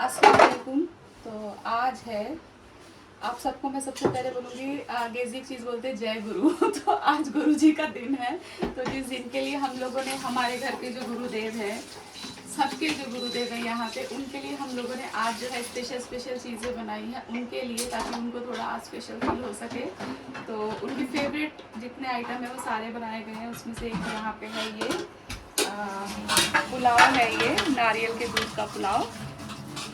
अस्सलाम वालेकुम। तो आज है, आप सबको मैं सबसे पहले बोलूँगी गेजी चीज़ बोलते हैं जय गुरु। तो आज गुरु जी का दिन है। तो जिस दिन के लिए हम लोगों ने हमारे घर के जो गुरुदेव हैं, सबके जो गुरुदेव हैं यहाँ पे, उनके लिए हम लोगों ने आज जो है स्पेशल चीज़ें बनाई हैं उनके लिए, ताकि उनको थोड़ा आज स्पेशल फील हो सके। तो उनकी फेवरेट जितने आइटम है वो सारे बनाए गए हैं। उसमें से एक यहाँ पे है ये पुलाव है, ये नारियल के दूध का पुलाव।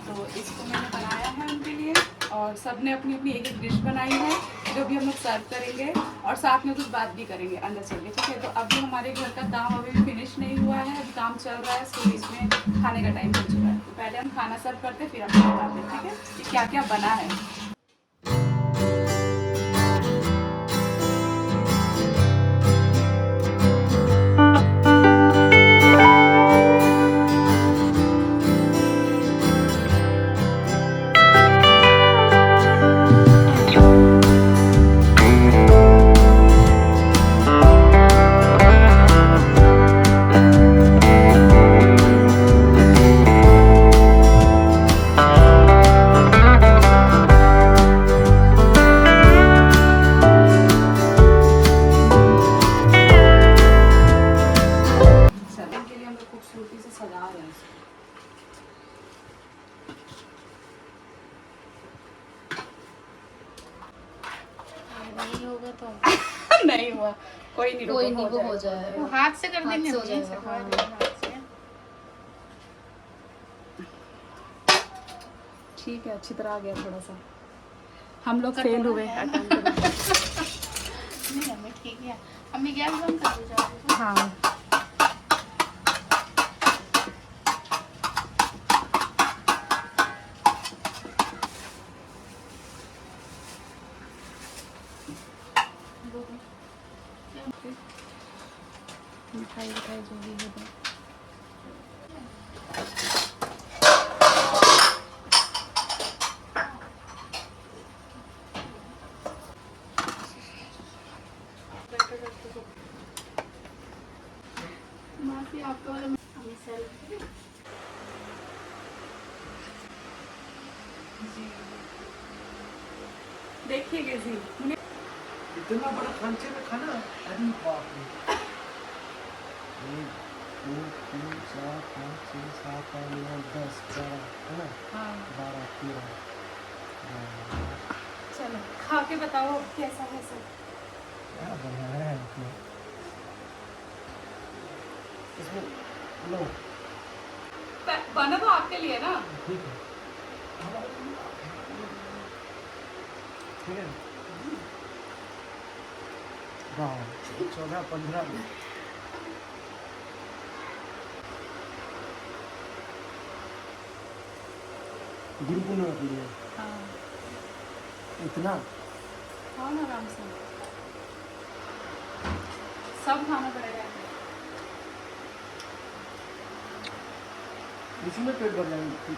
तो इसको मैंने बनाया है उनके लिए, और सब ने अपनी अपनी एक एक डिश बनाई है जो भी हम लोग सर्व करेंगे, और साथ में कुछ बात भी करेंगे अंदर चल के, ठीक है। तो अभी हमारे घर का काम अभी भी फिनिश नहीं हुआ है, अभी काम चल रहा है, सो इसमें खाने का टाइम हो चुका है। तो पहले हम खाना सर्व करते फिर आपको बताते हैं, ठीक है, कि क्या क्या बना है। खूबसूरती से सजा रहे हैं इसको। नहीं होगा तो नहीं हुआ, कोई नहीं, कोई नहीं, वो हो जाएगा। वो हाथ से कर देंगे, हाथ से हो मम्मी, जाएगा, सिखा हाँ। देंगे हाथ से। ठीक है, अच्छी तरह आ गया। थोड़ा सा हम लोग फेल हुए अटेम्प्ट में। नहीं मम्मी ठीक है, मम्मी गैस बंद कर दो जाओ। हाँ, मिठाई जो भी है वो। माफी आपका वाला मम्मी सर। देखिए जी, इतना बड़ा खांचे में खाना, अरे बाप रे। 1 2 3 4 5 6 7 8 9 10 11 है ना, हाँ 12 13। चलो खा के बताओ कैसा है सब। क्या बनाया है आपने इसमें? लो बना तो आपके लिए ना। ठीक है, ठीक है। वाह, 14 15 गुरु पूर्णिमा के लिए हाँ, इतना। खाओ ना आराम से, सब खाना पड़ेगा। इसी में पेट भर जाएंगे।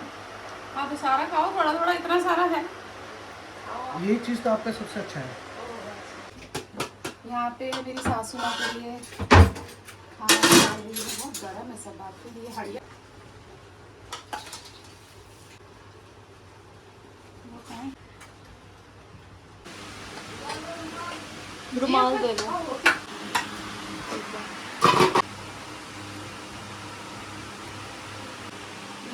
हाँ तो सारा खाओ, थोड़ा थोड़ा, इतना सारा है। यही चीज़ तो आपका सबसे अच्छा है। यहाँ पे मेरी सासू माँ के लिए खाना बना रही है, बहुत गर्म है सब बात के लिए। हड़िया रुमाल दे दो।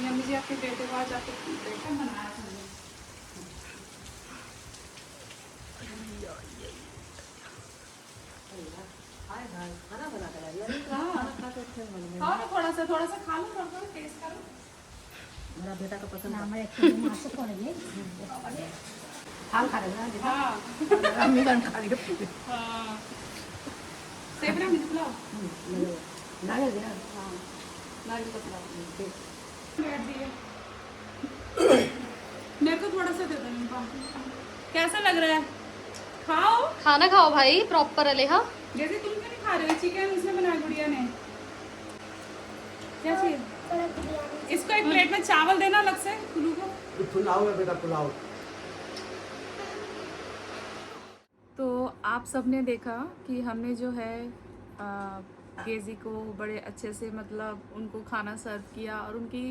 अम्मी जी आपके बेटे को आज आपके बेटा बनाया था। हाँ ना, थोड़ा सा खा लो, थोड़ा टेस्ट करो। मेरा बेटा को पसंद है। मैं एक्चुअली मां से पढ़ेंगे हाल खा रहे हैं ना। हाँ अम्मी का खा रही है। हाँ, सेब ना मिल पुलाव। नारियल दिया। हाँ, नारियल का पुलाव बैठ दिए। मेरे को थोड़ा सा दे दो निम्बा। कैसा लग रहा है? खाओ, खाना खाओ भाई प्रॉपर अलेहा। जैसे तुम क्यों नहीं खा रहे हो? चिकन उसने बनाया गुड़िया ने। क्या चाहिए? इसको एक प्लेट में चावल देना अलग से कुल्लू को। पुलाव है बेटा, पुलाव। तो आप सबने देखा कि हमने जो है गेजी को बड़े अच्छे से मतलब उनको खाना सर्व किया, और उनकी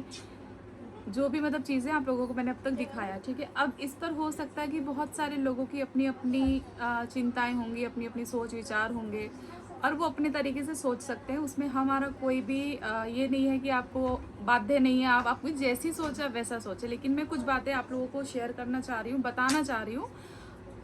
जो भी मतलब चीज़ें आप लोगों को मैंने अब तक दिखाया, ठीक है। अब इस पर हो सकता है कि बहुत सारे लोगों की अपनी अपनी चिंताएं होंगी, अपनी अपनी सोच विचार होंगे और वो अपने तरीके से सोच सकते हैं। उसमें हमारा कोई भी ये नहीं है कि आपको बाध्य नहीं है, आप आपकी जैसी सोच है वैसा सोचें। लेकिन मैं कुछ बातें आप लोगों को शेयर करना चाह रही हूँ, बताना चाह रही हूँ।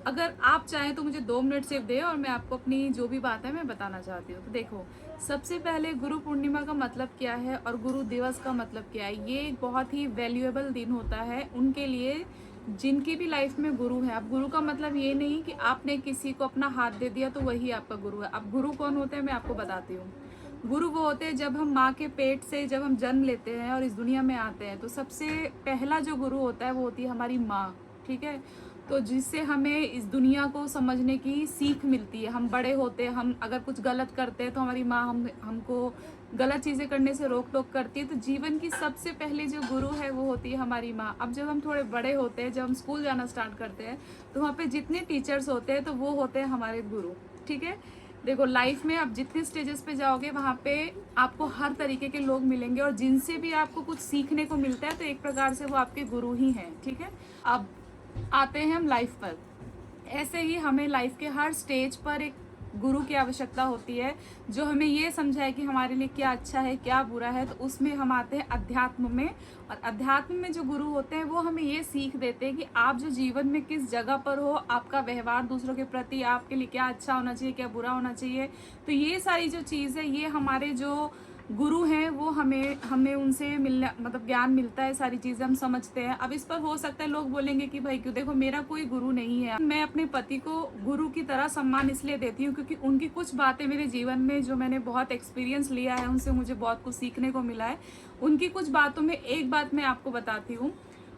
अगर आप चाहें तो मुझे 2 मिनट सिर्फ दें और मैं आपको अपनी जो भी बात है मैं बताना चाहती हूँ। तो देखो, सबसे पहले गुरु पूर्णिमा का मतलब क्या है और गुरु दिवस का मतलब क्या है। ये एक बहुत ही वैल्यूएबल दिन होता है उनके लिए जिनकी भी लाइफ में गुरु है। अब गुरु का मतलब ये नहीं कि आपने किसी को अपना हाथ दे दिया तो वही आपका गुरु है। अब गुरु कौन होते हैं मैं आपको बताती हूँ। गुरु वो होते हैं जब हम माँ के पेट से जब हम जन्म लेते हैं और इस दुनिया में आते हैं तो सबसे पहला जो गुरु होता है वो होती है हमारी माँ, ठीक है। तो जिससे हमें इस दुनिया को समझने की सीख मिलती है। हम बड़े होते हैं, हम अगर कुछ गलत करते हैं तो हमारी माँ हमको गलत चीज़ें करने से रोक टोक करती है। तो जीवन की सबसे पहले जो गुरु है वो होती है हमारी माँ। अब जब हम थोड़े बड़े होते हैं, जब हम स्कूल जाना स्टार्ट करते हैं तो वहाँ पे जितने टीचर्स होते हैं तो वो होते हैं हमारे गुरु, ठीक है। देखो, लाइफ में आप जितने स्टेजेस पे जाओगे वहाँ पे आपको हर तरीके के लोग मिलेंगे और जिनसे भी आपको कुछ सीखने को मिलता है तो एक प्रकार से वो आपके गुरु ही हैं, ठीक है। अब आते हैं हम लाइफ पर। ऐसे ही हमें लाइफ के हर स्टेज पर एक गुरु की आवश्यकता होती है जो हमें ये समझाए कि हमारे लिए क्या अच्छा है क्या बुरा है। तो उसमें हम आते हैं अध्यात्म में, और अध्यात्म में जो गुरु होते हैं वो हमें ये सीख देते हैं कि आप जो जीवन में किस जगह पर हो, आपका व्यवहार दूसरों के प्रति आपके लिए क्या अच्छा होना चाहिए क्या बुरा होना चाहिए। तो ये सारी जो चीज़ है ये हमारे जो गुरु हैं वो हमें उनसे मिलना मतलब ज्ञान मिलता है, सारी चीज़ें हम समझते हैं। अब इस पर हो सकता है लोग बोलेंगे कि भाई क्यों, देखो मेरा कोई गुरु नहीं है। मैं अपने पति को गुरु की तरह सम्मान इसलिए देती हूँ क्योंकि उनकी कुछ बातें मेरे जीवन में जो मैंने बहुत एक्सपीरियंस लिया है उनसे मुझे बहुत कुछ सीखने को मिला है। उनकी कुछ बातों में एक बात मैं आपको बताती हूँ।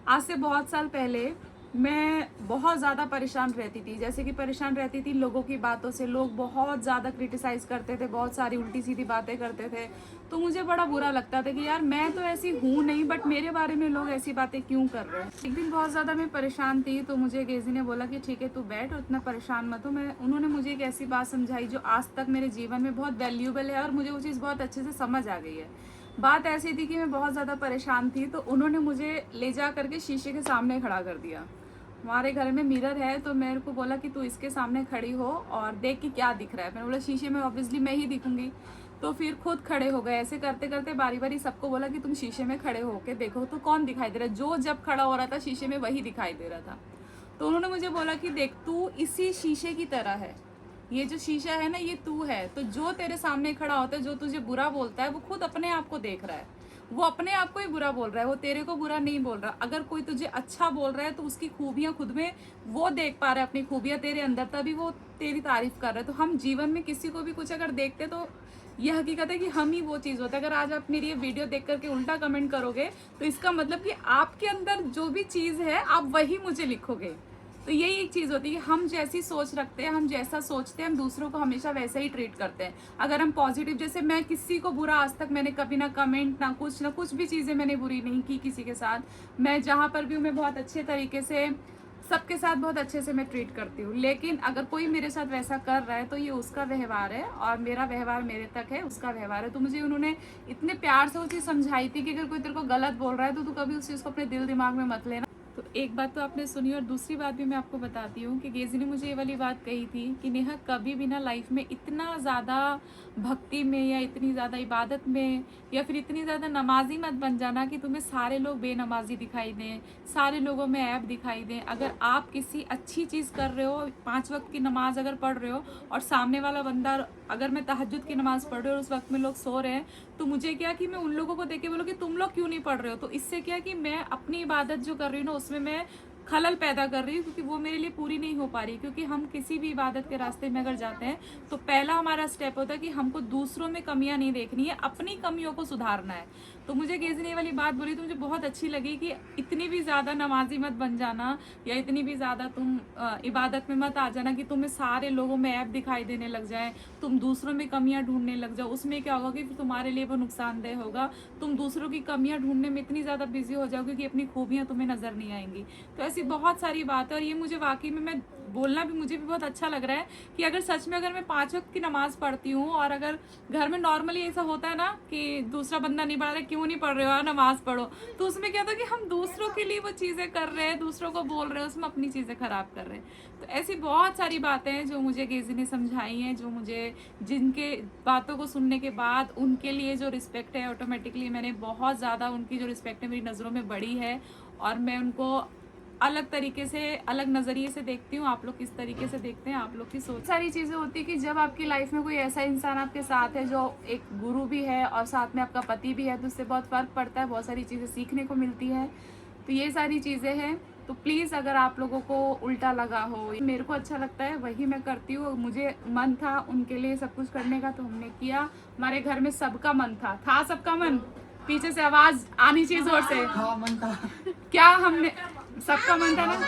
आज से बहुत साल पहले मैं बहुत ज़्यादा परेशान रहती थी। जैसे कि परेशान रहती थी लोगों की बातों से, लोग बहुत ज़्यादा क्रिटिसाइज़ करते थे, बहुत सारी उल्टी सीधी बातें करते थे। तो मुझे बड़ा बुरा लगता था कि यार मैं तो ऐसी हूँ नहीं, बट मेरे बारे में लोग ऐसी बातें क्यों कर रहे हैं। एक दिन बहुत ज़्यादा मैं परेशान थी तो मुझे गेजी ने बोला कि ठीक है तू बैठ और इतना परेशान मत हो। उन्होंने मुझे एक ऐसी बात समझाई जो आज तक मेरे जीवन में बहुत वैल्यूएबल है और मुझे वो चीज़ बहुत अच्छे से समझ आ गई है। बात ऐसी थी कि मैं बहुत ज़्यादा परेशान थी तो उन्होंने मुझे ले जा करके शीशे के सामने खड़ा कर दिया। हमारे घर में मिरर है तो मेरे को बोला कि तू इसके सामने खड़ी हो और देख कि क्या दिख रहा है। मैंने बोला शीशे में ऑब्वियसली मैं ही दिखूंगी। तो फिर खुद खड़े हो गए। ऐसे करते करते बारी बारी सबको बोला कि तुम शीशे में खड़े होके देखो तो कौन दिखाई दे रहा है। जो जब खड़ा हो रहा था शीशे में वही दिखाई दे रहा था। तो उन्होंने मुझे बोला कि देख तू इसी शीशे की तरह है, ये जो शीशा है ना ये तू है। तो जो तेरे सामने खड़ा होता है, जो तुझे बुरा बोलता है वो खुद अपने आप को देख रहा है, वो अपने आप को ही बुरा बोल रहा है, वो तेरे को बुरा नहीं बोल रहा। अगर कोई तुझे अच्छा बोल रहा है तो उसकी खूबियां खुद में वो देख पा रहा है, अपनी खूबियां तेरे अंदर, तभी वो तेरी तारीफ कर रहा है। तो हम जीवन में किसी को भी कुछ अगर देखते तो ये हकीकत है कि हम ही वो चीज़ होता है। अगर आज आप मेरी ये वीडियो देख करके उल्टा कमेंट करोगे तो इसका मतलब कि आपके अंदर जो भी चीज़ है आप वही मुझे लिखोगे। तो यही एक चीज़ होती है कि हम जैसी सोच रखते हैं, हम जैसा सोचते हैं, हम दूसरों को हमेशा वैसा ही ट्रीट करते हैं। अगर हम पॉजिटिव, जैसे मैं किसी को बुरा आज तक मैंने कभी ना कमेंट ना कुछ भी चीज़ें मैंने बुरी नहीं की किसी के साथ। मैं जहाँ पर भी हूँ मैं बहुत अच्छे तरीके से सबके साथ बहुत अच्छे से मैं ट्रीट करती हूँ। लेकिन अगर कोई मेरे साथ वैसा कर रहा है तो ये उसका व्यवहार है और मेरा व्यवहार मेरे तक है, उसका व्यवहार है। तो मुझे उन्होंने इतने प्यार से वो चीज़ समझाई थी कि अगर कोई तेरे को गलत बोल रहा है तो तू कभी उस चीज़ को अपने दिल दिमाग में मत लेना। तो एक बात तो आपने सुनी और दूसरी बात भी मैं आपको बताती हूँ कि गेजी ने मुझे ये वाली बात कही थी कि नेहा कभी भी ना लाइफ में इतना ज़्यादा भक्ति में या इतनी ज़्यादा इबादत में या फिर इतनी ज़्यादा नमाजी मत बन जाना कि तुम्हें सारे लोग बेनमाजी दिखाई दें, सारे लोगों में ऐब दिखाई दें। अगर आप किसी अच्छी चीज़ कर रहे हो, 5 वक्त की नमाज अगर पढ़ रहे हो और सामने वाला बंदा, अगर मैं तहज्जुद की नमाज़ पढ़ रही हूँ और उस वक्त में लोग सो रहे हैं, तो मुझे क्या कि मैं उन लोगों को देख के बोलूँ कि तुम लोग क्यों नहीं पढ़ रहे हो। तो इससे क्या कि मैं अपनी इबादत जो कर रही हूँ ना उसमें मैं खलल पैदा कर रही हूँ, क्योंकि वो मेरे लिए पूरी नहीं हो पा रही। क्योंकि हम किसी भी इबादत के रास्ते में अगर जाते हैं तो पहला हमारा स्टेप होता है कि हमको दूसरों में कमियां नहीं देखनी है, अपनी कमियों को सुधारना है। तो मुझे गेजी ने ये वाली बात बोली तो मुझे बहुत अच्छी लगी कि इतनी भी ज़्यादा नमाजी मत बन जाना या इतनी भी ज़्यादा तुम इबादत में मत आ जाना कि तुम्हें सारे लोगों में ऐप दिखाई देने लग जाए, तुम दूसरों में कमियां ढूंढने लग जाओ। उसमें क्या होगा कि तुम्हारे लिए वो नुकसानदेह होगा। तुम दूसरों की कमियां ढूंढने में इतनी ज़्यादा बिजी हो जाओगे कि अपनी खूबियाँ तुम्हें नज़र नहीं आएंगी। तो ऐसी ऐसी बहुत सारी बात है। और ये मुझे वाकई में, मैं बोलना भी मुझे भी बहुत अच्छा लग रहा है कि अगर सच में अगर मैं 5 वक्त की नमाज पढ़ती हूँ और अगर घर में नॉर्मली ऐसा होता है ना कि दूसरा बंदा नहीं पढ़ रहा, क्यों नहीं पढ़ रहे हो, नमाज पढ़ो, तो उसमें क्या था कि हम दूसरों के लिए वो चीज़ें कर रहे हैं, दूसरों को बोल रहे हैं, उसमें अपनी चीज़ें खराब कर रहे हैं। तो ऐसी बहुत सारी बातें हैं जो मुझे गेजी ने समझाई हैं, जो मुझे, जिनके बातों को सुनने के बाद उनके लिए जो रिस्पेक्ट है ऑटोमेटिकली मैंने बहुत ज़्यादा, उनकी जो रिस्पेक्ट है मेरी नज़रों में बढ़ी है और मैं उनको अलग तरीके से, अलग नज़रिए से देखती हूँ। आप लोग किस तरीके से देखते हैं, आप लोग की सोच। सारी चीज़ें होती है कि जब आपकी लाइफ में कोई ऐसा इंसान आपके साथ है जो एक गुरु भी है और साथ में आपका पति भी है, तो उससे बहुत फ़र्क पड़ता है, बहुत सारी चीज़ें सीखने को मिलती है। तो ये सारी चीज़ें हैं। तो प्लीज़ अगर आप लोगों को उल्टा लगा हो, मेरे को अच्छा लगता है वही मैं करती हूँ। मुझे मन था उनके लिए सब कुछ करने का तो हमने किया। हमारे घर में सबका मन था सबका मन। पीछे से आवाज़ आनी चाहिए जोर से। हाँ मन था। क्या हमने, सबका मन था ना।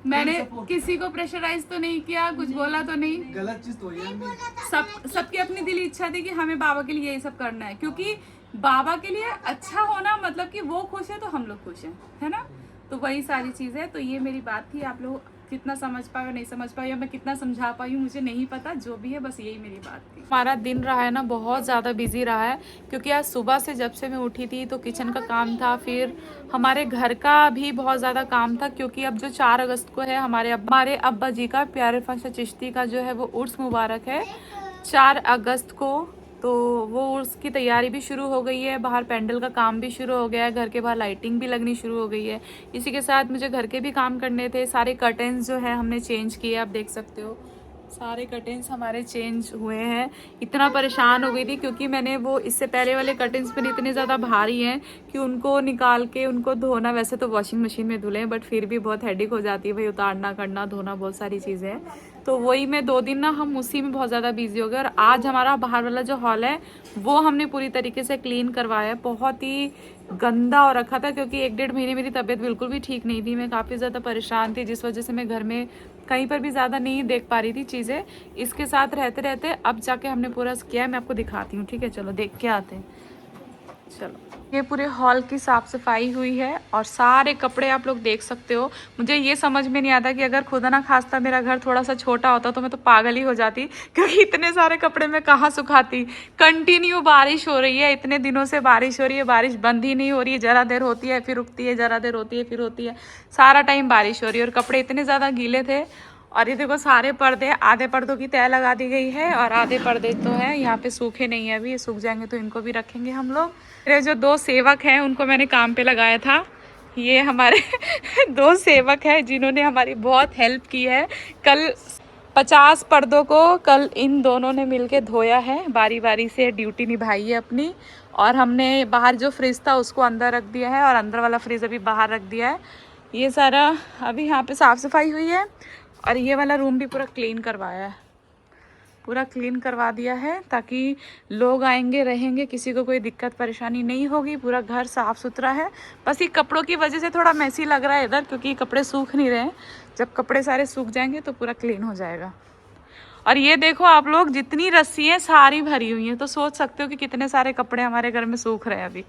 मैंने किसी को प्रेशराइज तो नहीं किया, कुछ बोला तो नहीं। गलत चीज तो है। सबकी अपनी दिली इच्छा थी कि हमें बाबा के लिए यही सब करना है, क्योंकि बाबा के लिए अच्छा होना मतलब कि वो खुश है तो हम लोग खुश हैं, है ना। तो वही सारी चीज़ है। तो ये मेरी बात थी। आप लोग कितना समझ पाए और नहीं समझ पाए, या मैं कितना समझा पाई हूँ मुझे नहीं पता, जो भी है बस यही मेरी बात थी। हमारा दिन रहा है ना बहुत ज़्यादा बिजी रहा है, क्योंकि आज सुबह से जब से मैं उठी थी तो किचन का काम था, फिर हमारे घर का भी बहुत ज़्यादा काम था, क्योंकि अब जो 4 अगस्त को है हमारे अब्बा जी का, प्यारे ख्वाजा चिश्ती का जो है वो उर्स मुबारक है 4 अगस्त को। तो वो उसकी तैयारी भी शुरू हो गई है, बाहर पेंडल का काम भी शुरू हो गया है, घर के बाहर लाइटिंग भी लगनी शुरू हो गई है। इसी के साथ मुझे घर के भी काम करने थे। सारे कर्टेंस जो है हमने चेंज किए, आप देख सकते हो सारे कर्टेंस हमारे चेंज हुए हैं। इतना परेशान हो गई थी क्योंकि मैंने वो इससे पहले वाले कर्टेंस पर इतने ज़्यादा भारी हैं कि उनको निकाल के उनको धोना, वैसे तो वॉशिंग मशीन में धुले, बट फिर भी बहुत हेडेक हो जाती है भाई, उतारना करना धोना बहुत सारी चीज़ें हैं। तो वही मैं 2 दिन ना हम उसी में बहुत ज़्यादा बिजी हो गए। और आज हमारा बाहर वाला जो हॉल है वो हमने पूरी तरीके से क्लीन करवाया। बहुत ही गंदा हो रखा था क्योंकि 1-1.5 महीने मेरी तबीयत बिल्कुल भी ठीक नहीं थी, मैं काफ़ी ज़्यादा परेशान थी, जिस वजह से मैं घर में कहीं पर भी ज़्यादा नहीं देख पा रही थी चीज़ें। इसके साथ रहते रहते अब जाके हमने पूरा किया है, मैं आपको दिखाती हूँ, ठीक है। चलो देख के आते हैं। चलो, ये पूरे हॉल की साफ़ सफाई हुई है और सारे कपड़े आप लोग देख सकते हो। मुझे ये समझ में नहीं आता कि अगर खुदा ना खास्ता मेरा घर थोड़ा सा छोटा होता तो मैं तो पागल ही हो जाती, क्योंकि इतने सारे कपड़े मैं कहाँ सुखाती। कंटिन्यू बारिश हो रही है, इतने दिनों से बारिश हो रही है, बारिश बंद ही नहीं हो रही है। ज़रा देर होती है फिर रुकती है, ज़रा देर होती है फिर होती है, सारा टाइम बारिश हो रही है। और कपड़े इतने ज़्यादा गीले थे। और ये देखो सारे पर्दे, आधे पर्दों की तह लगा दी गई है और आधे पर्दे तो हैं यहाँ पे सूखे नहीं है अभी, ये सूख जाएंगे तो इनको भी रखेंगे हम लोग। मेरे जो 2 सेवक हैं उनको मैंने काम पे लगाया था। ये हमारे 2 सेवक हैं जिन्होंने हमारी बहुत हेल्प की है। कल 50 पर्दों को कल इन दोनों ने मिलके धोया है, बारी बारी से ड्यूटी निभाई है अपनी। और हमने बाहर जो फ्रिज था उसको अंदर रख दिया है और अंदर वाला फ्रिज अभी बाहर रख दिया है। ये सारा अभी यहाँ पे साफ़ सफाई हुई है। और ये वाला रूम भी पूरा क्लीन करवाया है, पूरा क्लीन करवा दिया है ताकि लोग आएंगे रहेंगे, किसी को कोई दिक्कत परेशानी नहीं होगी। पूरा घर साफ़ सुथरा है। बस ये कपड़ों की वजह से थोड़ा मैसी लग रहा है इधर, क्योंकि कपड़े सूख नहीं रहे हैं। जब कपड़े सारे सूख जाएंगे तो पूरा क्लीन हो जाएगा। और ये देखो आप लोग, जितनी रस्सी हैं सारी भरी हुई हैं, तो सोच सकते हो कि कितने सारे कपड़े हमारे घर में सूख रहे हैं अभी।